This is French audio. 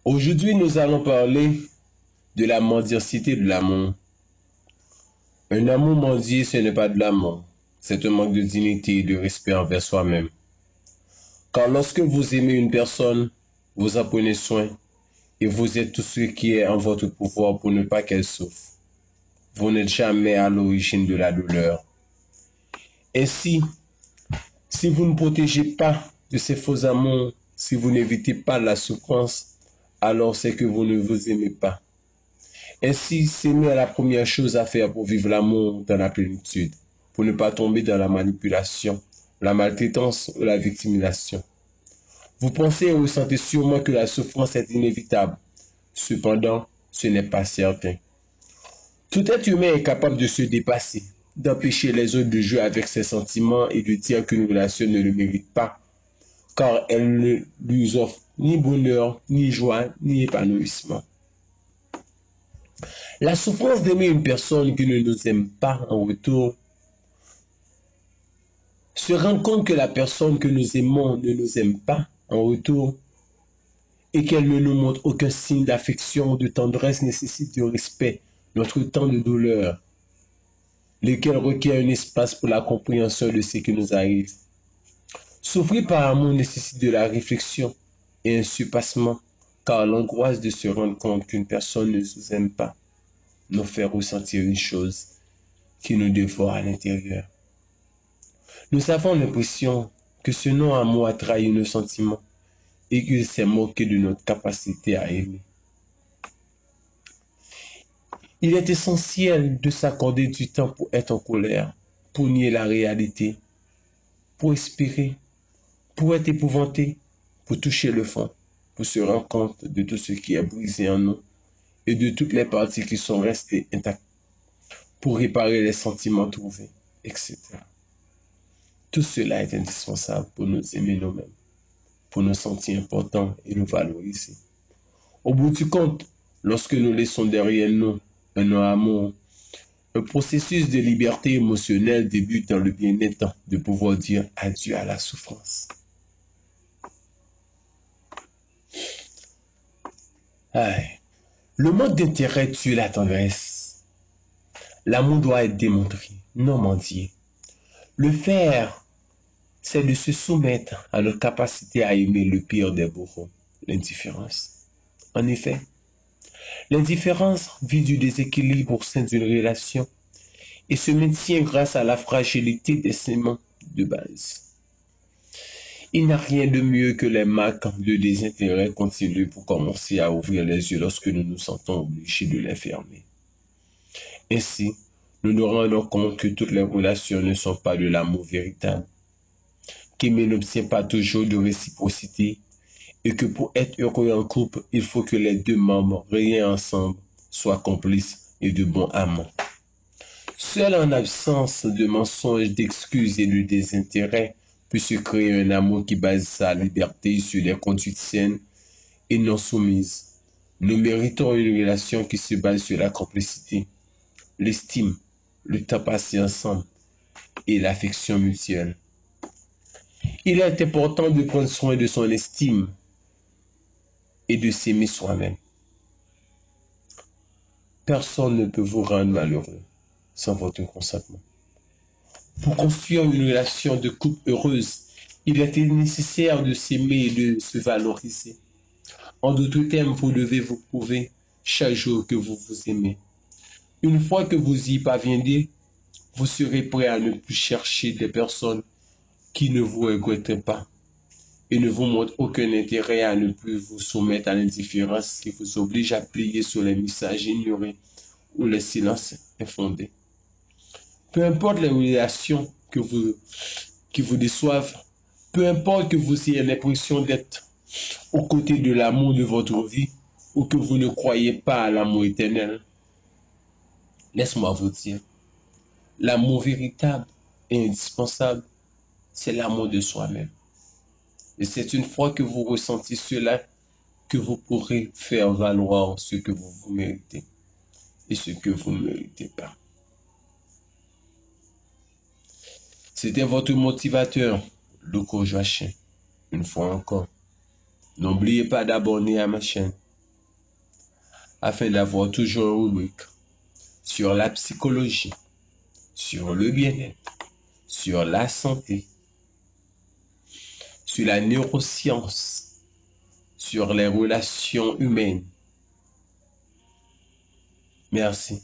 Aujourd'hui, nous allons parler de la mendicité de l'amour. Un amour mendié, ce n'est pas de l'amour. C'est un manque de dignité et de respect envers soi-même. Car lorsque vous aimez une personne, vous en prenez soin et vous êtes tout ce qui est en votre pouvoir pour ne pas qu'elle souffre. Vous n'êtes jamais à l'origine de la douleur. Ainsi, si vous ne protégez pas de ces faux amours, si vous n'évitez pas la souffrance, alors c'est que vous ne vous aimez pas. Ainsi, s'aimer est la première chose à faire pour vivre l'amour dans la plénitude, pour ne pas tomber dans la manipulation, la maltraitance ou la victimisation. Vous pensez et ressentez sûrement que la souffrance est inévitable. Cependant, ce n'est pas certain. Tout être humain est capable de se dépasser, d'empêcher les autres de jouer avec ses sentiments et de dire qu'une relation ne le mérite pas, car elle ne lui offre ni bonheur, ni joie, ni épanouissement. La souffrance d'aimer une personne qui ne nous aime pas en retour, se rend compte que la personne que nous aimons ne nous aime pas en retour et qu'elle ne nous montre aucun signe d'affection ou de tendresse nécessite du respect, notre temps de douleur, lequel requiert un espace pour la compréhension de ce qui nous arrive. Souffrir par amour nécessite de la réflexion et un surpassement, car l'angoisse de se rendre compte qu'une personne ne nous aime pas nous fait ressentir une chose qui nous dévore à l'intérieur. Nous avons l'impression que ce non-amour a trahi nos sentiments et qu'il s'est moqué de notre capacité à aimer. Il est essentiel de s'accorder du temps pour être en colère, pour nier la réalité, pour espérer, pour être épouvanté, pour toucher le fond, pour se rendre compte de tout ce qui est brisé en nous et de toutes les parties qui sont restées intactes, pour réparer les sentiments trouvés, etc. Tout cela est indispensable pour nous aimer nous-mêmes, pour nous sentir importants et nous valoriser. Au bout du compte, lorsque nous laissons derrière nous un amour, un processus de liberté émotionnelle débute dans le bien-être de pouvoir dire adieu à la souffrance. Aïe. Le manque d'intérêt tue la tendresse. L'amour doit être démontré, non mendié. Le faire, c'est de se soumettre à notre capacité à aimer le pire des bourreaux, l'indifférence. En effet, l'indifférence vit du déséquilibre au sein d'une relation et se maintient grâce à la fragilité des ciments de base. Il n'y a rien de mieux que les marques de désintérêt continu pour commencer à ouvrir les yeux lorsque nous nous sentons obligés de les fermer. Ainsi, nous nous rendons compte que toutes les relations ne sont pas de l'amour véritable, qu'aimer n'obtient pas toujours de réciprocité et que pour être heureux en couple, il faut que les deux membres réunis ensemble soient complices et de bons amants. Seul en absence de mensonges, d'excuses et de désintérêt peut se créer un amour qui base sa liberté sur des conduites saines et non soumises. Nous méritons une relation qui se base sur la complicité, l'estime, le temps passé ensemble et l'affection mutuelle. Il est important de prendre soin de son estime et de s'aimer soi-même. Personne ne peut vous rendre malheureux sans votre consentement. Pour construire une relation de couple heureuse, il est nécessaire de s'aimer et de se valoriser. En d'autres termes, vous devez vous prouver chaque jour que vous vous aimez. Une fois que vous y parviendrez, vous serez prêt à ne plus chercher des personnes qui ne vous regrettent pas et ne vous montrent aucun intérêt à ne plus vous soumettre à l'indifférence qui vous oblige à plier sur les messages ignorés ou les silences infondés. Peu importe les relations qui vous déçoivent, peu importe que vous ayez l'impression d'être aux côtés de l'amour de votre vie ou que vous ne croyez pas à l'amour éternel, laisse-moi vous dire, l'amour véritable et indispensable, c'est l'amour de soi-même. Et c'est une fois que vous ressentez cela que vous pourrez faire valoir ce que vous méritez et ce que vous ne méritez pas. C'était votre motivateur, Loco Joachim. Une fois encore, n'oubliez pas d'abonner à ma chaîne afin d'avoir toujours une rubrique sur la psychologie, sur le bien-être, sur la santé, sur la neuroscience, sur les relations humaines. Merci.